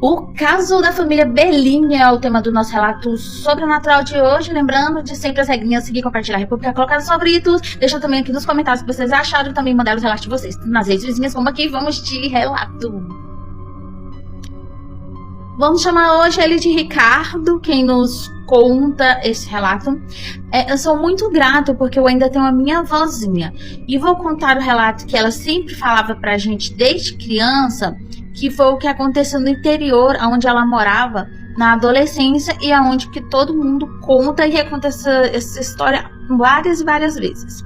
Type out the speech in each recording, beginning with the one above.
O caso da família Bellini é o tema do nosso relato sobrenatural de hoje. Lembrando de sempre as regrinhas: seguir, compartilhar, republicar, colocar nos favoritos. Deixa também aqui nos comentários o que vocês acharam e também mandar os relatos de vocês nas redes vizinhas. Como aqui, vamos de relato. Vamos chamar hoje ele de Ricardo, quem nos conta esse relato. Eu sou muito grata porque eu ainda tenho a minha avózinha. E vou contar o relato que ela sempre falava pra gente desde criança, que foi o que aconteceu no interior, onde ela morava na adolescência e aonde que todo mundo conta e aconteceu essa história várias e várias vezes.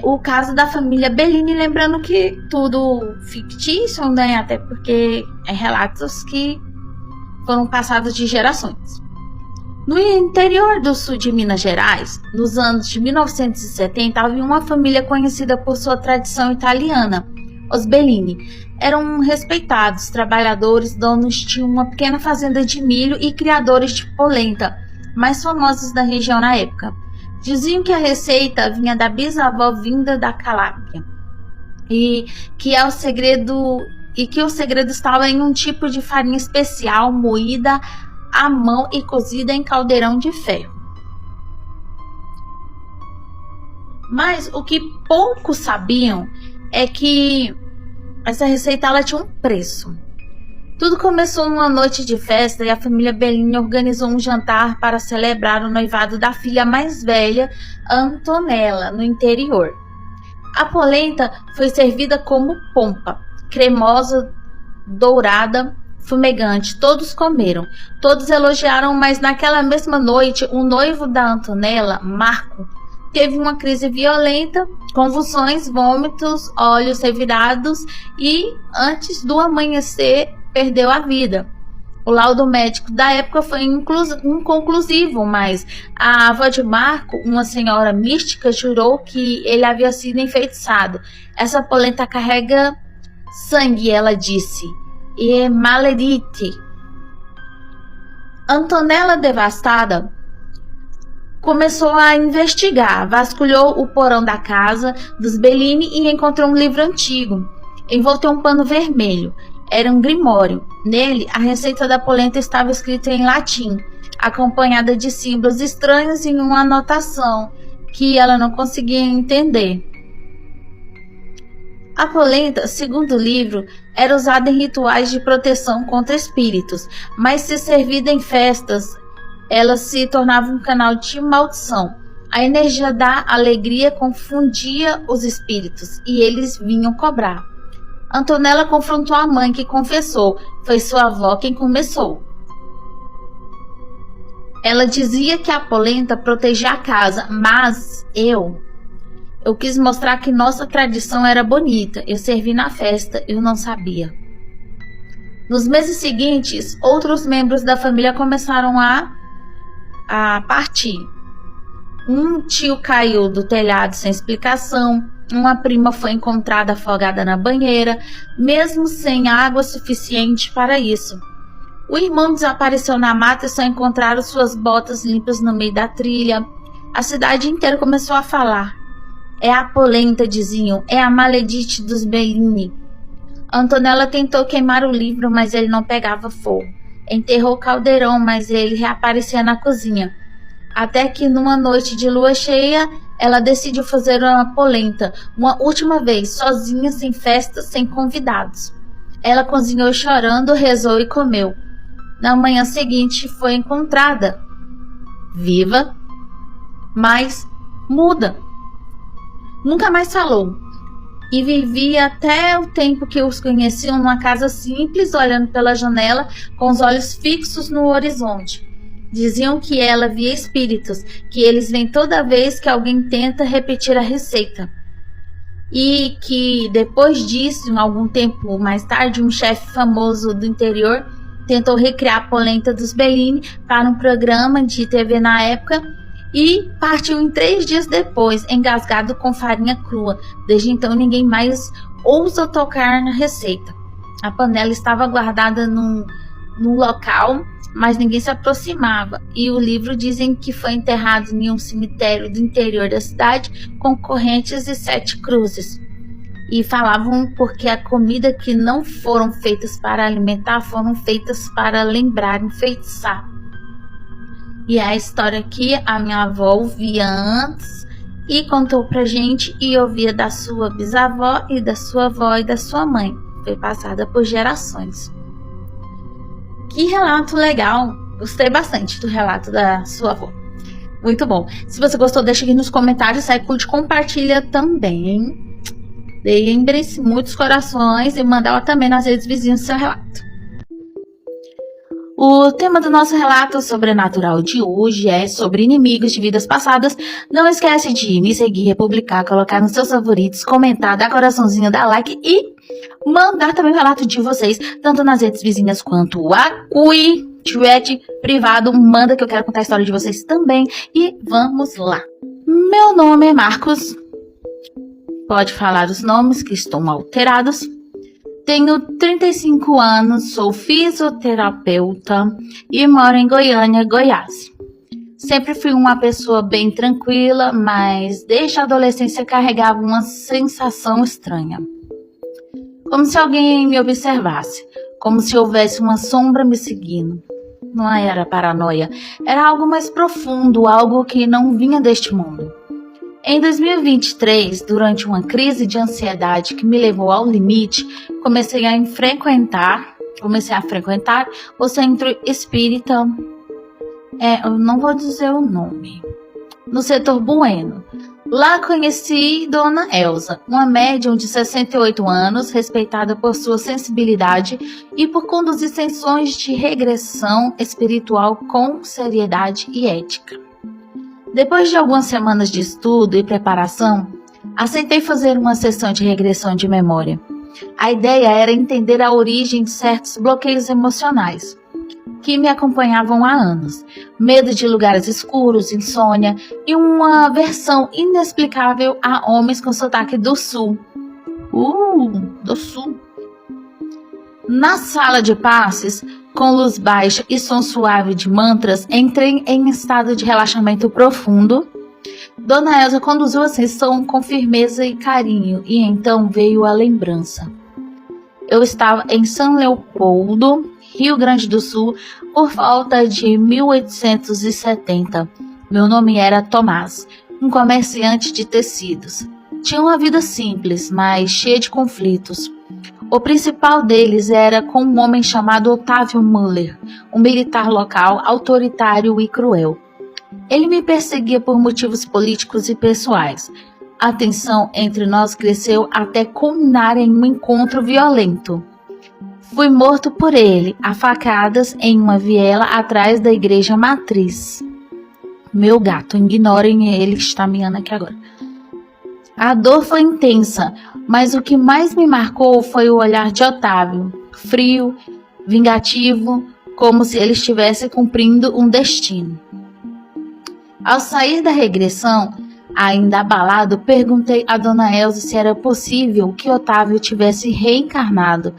O caso da família Bellini, lembrando que tudo fictício, né? Até porque é relatos que foram passados de gerações. No interior do sul de Minas Gerais, nos anos de 1970, havia uma família conhecida por sua tradição italiana, os Bellini. Eram respeitados trabalhadores, donos de uma pequena fazenda de milho e criadores de polenta, mais famosos da região na época. Diziam que a receita vinha da bisavó vinda da Calábria e que o segredo estava em um tipo de farinha especial moída à mão e cozida em caldeirão de ferro. Mas o que poucos sabiam é que essa receita ela tinha um preço. Tudo começou numa noite de festa e a família Bellini organizou um jantar para celebrar o noivado da filha mais velha, Antonella, no interior. A polenta foi servida como pompa, cremosa, dourada, fumegante. Todos comeram, todos elogiaram, mas naquela mesma noite o noivo da Antonella, Marco, teve uma crise violenta, convulsões, vômitos, olhos revirados e, antes do amanhecer, perdeu a vida. O laudo médico da época foi inconclusivo, mas a avó de Marco, uma senhora mística, jurou que ele havia sido enfeitiçado. Essa polenta carrega sangue, ela disse, e é maledite. Antonella, devastada, começou a investigar, vasculhou o porão da casa dos Bellini e encontrou um livro antigo, envolto em um pano vermelho. Era um grimório. Nele, a receita da polenta estava escrita em latim, acompanhada de símbolos estranhos e uma anotação que ela não conseguia entender. A polenta, segundo o livro, era usada em rituais de proteção contra espíritos, mas se servida em festas, ela se tornava um canal de maldição. A energia da alegria confundia os espíritos e eles vinham cobrar. Antonella confrontou a mãe, que confessou. Foi sua avó quem começou. Ela dizia que a polenta protegia a casa, mas eu quis mostrar que nossa tradição era bonita. Eu servi na festa, eu não sabia. Nos meses seguintes, outros membros da família começaram a partir. Um tio caiu do telhado sem explicação. Uma prima foi encontrada afogada na banheira, mesmo sem água suficiente para isso. O irmão desapareceu na mata e só encontraram suas botas limpas no meio da trilha. A cidade inteira começou a falar. É a polenta, diziam, é a maledite dos Bellini. Antonella tentou queimar o livro, mas ele não pegava fogo. Enterrou o caldeirão, mas ele reaparecia na cozinha. Até que numa noite de lua cheia, ela decidiu fazer uma polenta, uma última vez, sozinha, sem festa, sem convidados. Ela cozinhou chorando, rezou e comeu. Na manhã seguinte foi encontrada, viva, mas muda. Nunca mais falou. E vivia até o tempo que os conheciam numa casa simples, olhando pela janela, com os olhos fixos no horizonte. Diziam que ela via espíritos, que eles vêm toda vez que alguém tenta repetir a receita. E que depois disso, algum tempo mais tarde, um chefe famoso do interior tentou recriar a polenta dos Bellini para um programa de TV na época e partiu em 3 dias depois, engasgado com farinha crua. Desde então ninguém mais ousa tocar na receita. A panela estava guardada num local, mas ninguém se aproximava, e o livro dizem que foi enterrado em um cemitério do interior da cidade com correntes e 7 cruzes. E falavam porque a comida que não foram feitas para alimentar foram feitas para lembrar, enfeitiçar. E é a história que a minha avó ouvia antes e contou pra gente, e ouvia da sua bisavó e da sua avó e da sua mãe. Foi passada por gerações. Que relato legal! Gostei bastante do relato da sua avó. Muito bom. Se você gostou, deixa aqui nos comentários, sai, curte, compartilha também. Lembre-se, muitos corações, e manda ela também nas redes vizinhas seu relato. O tema do nosso relato sobrenatural de hoje é sobre inimigos de vidas passadas. Não esquece de me seguir, republicar, colocar nos seus favoritos, comentar, dar coraçãozinho, dar like e mandar também o relato de vocês, tanto nas redes vizinhas quanto aqui, chat privado. Manda que eu quero contar a história de vocês também. E vamos lá. Meu nome é Marcos. Pode falar os nomes que estão alterados. Tenho 35 anos, sou fisioterapeuta e moro em Goiânia, Goiás. Sempre fui uma pessoa bem tranquila, mas desde a adolescência carregava uma sensação estranha. Como se alguém me observasse, como se houvesse uma sombra me seguindo. Não era paranoia, era algo mais profundo, algo que não vinha deste mundo. Em 2023, durante uma crise de ansiedade que me levou ao limite, comecei a frequentar o centro espírita, eu não vou dizer o nome, no setor Bueno. Lá conheci Dona Elza, uma médium de 68 anos, respeitada por sua sensibilidade e por conduzir sessões de regressão espiritual com seriedade e ética. Depois de algumas semanas de estudo e preparação, aceitei fazer uma sessão de regressão de memória. A ideia era entender a origem de certos bloqueios emocionais que me acompanhavam há anos. Medo de lugares escuros, insônia e uma aversão inexplicável a homens com sotaque do sul. Do sul. Na sala de passes, com luz baixa e som suave de mantras, entrei em estado de relaxamento profundo. Dona Elza conduziu a sessão com firmeza e carinho, e então veio a lembrança. Eu estava em São Leopoldo, Rio Grande do Sul, por volta de 1870. Meu nome era Tomás, um comerciante de tecidos. Tinha uma vida simples, mas cheia de conflitos. O principal deles era com um homem chamado Otávio Müller, um militar local autoritário e cruel. Ele me perseguia por motivos políticos e pessoais. A tensão entre nós cresceu até culminar em um encontro violento. Fui morto por ele, a facadas, em uma viela atrás da igreja matriz. Meu gato, ignorem ele, está miando aqui agora. A dor foi intensa, mas o que mais me marcou foi o olhar de Otávio, frio, vingativo, como se ele estivesse cumprindo um destino. Ao sair da regressão, ainda abalado, perguntei a Dona Elza se era possível que Otávio tivesse reencarnado,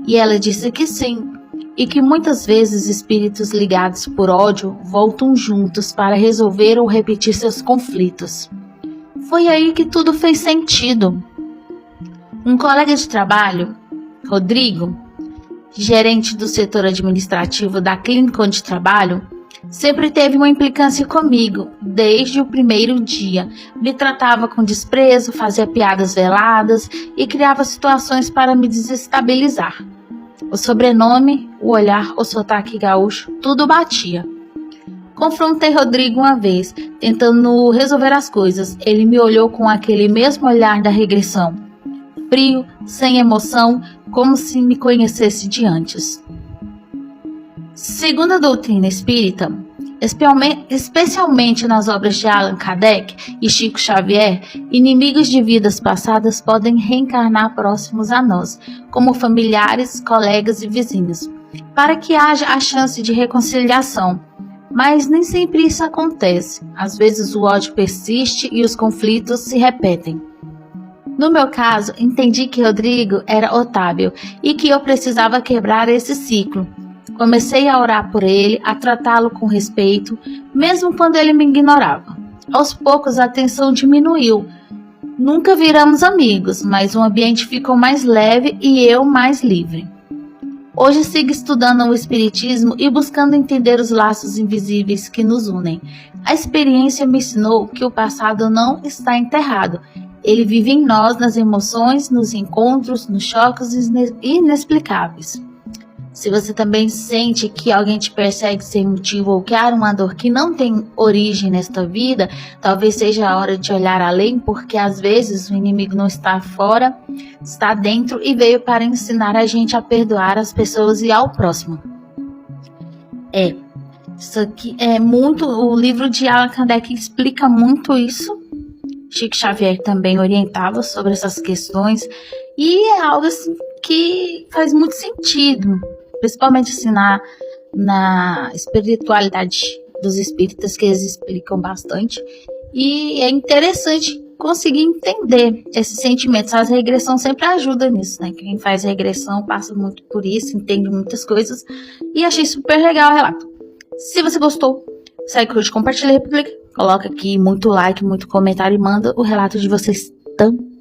e ela disse que sim, e que muitas vezes espíritos ligados por ódio voltam juntos para resolver ou repetir seus conflitos. Foi aí que tudo fez sentido. Um colega de trabalho, Rodrigo, gerente do setor administrativo da clínica onde trabalho, sempre teve uma implicância comigo, desde o primeiro dia. Me tratava com desprezo, fazia piadas veladas e criava situações para me desestabilizar. O sobrenome, o olhar, o sotaque gaúcho, tudo batia. Confrontei Rodrigo uma vez, tentando resolver as coisas. Ele me olhou com aquele mesmo olhar da regressão, frio, sem emoção, como se me conhecesse de antes. Segundo a doutrina espírita, especialmente nas obras de Allan Kardec e Chico Xavier, inimigos de vidas passadas podem reencarnar próximos a nós, como familiares, colegas e vizinhos, para que haja a chance de reconciliação. Mas nem sempre isso acontece. Às vezes o ódio persiste e os conflitos se repetem. No meu caso, entendi que Rodrigo era Otávio e que eu precisava quebrar esse ciclo. Comecei a orar por ele, a tratá-lo com respeito, mesmo quando ele me ignorava. Aos poucos a tensão diminuiu. Nunca viramos amigos, mas o ambiente ficou mais leve e eu mais livre. Hoje sigo estudando o Espiritismo e buscando entender os laços invisíveis que nos unem. A experiência me ensinou que o passado não está enterrado. Ele vive em nós, nas emoções, nos encontros, nos choques inexplicáveis. Se você também sente que alguém te persegue sem motivo ou que há uma dor que não tem origem nesta vida, talvez seja a hora de olhar além, porque às vezes o inimigo não está fora, está dentro e veio para ensinar a gente a perdoar as pessoas e ao próximo. Isso aqui é muito, o livro de Allan Kardec explica muito isso. Chico Xavier também orientava sobre essas questões e é algo assim que faz muito sentido. Principalmente assim na espiritualidade dos espíritas, que eles explicam bastante. E é interessante conseguir entender esses sentimentos. A regressão sempre ajuda nisso, né? Quem faz regressão passa muito por isso, entende muitas coisas. E achei super legal o relato. Se você gostou, segue, curte, compartilha, republica. Coloca aqui muito like, muito comentário e manda o relato de vocês também.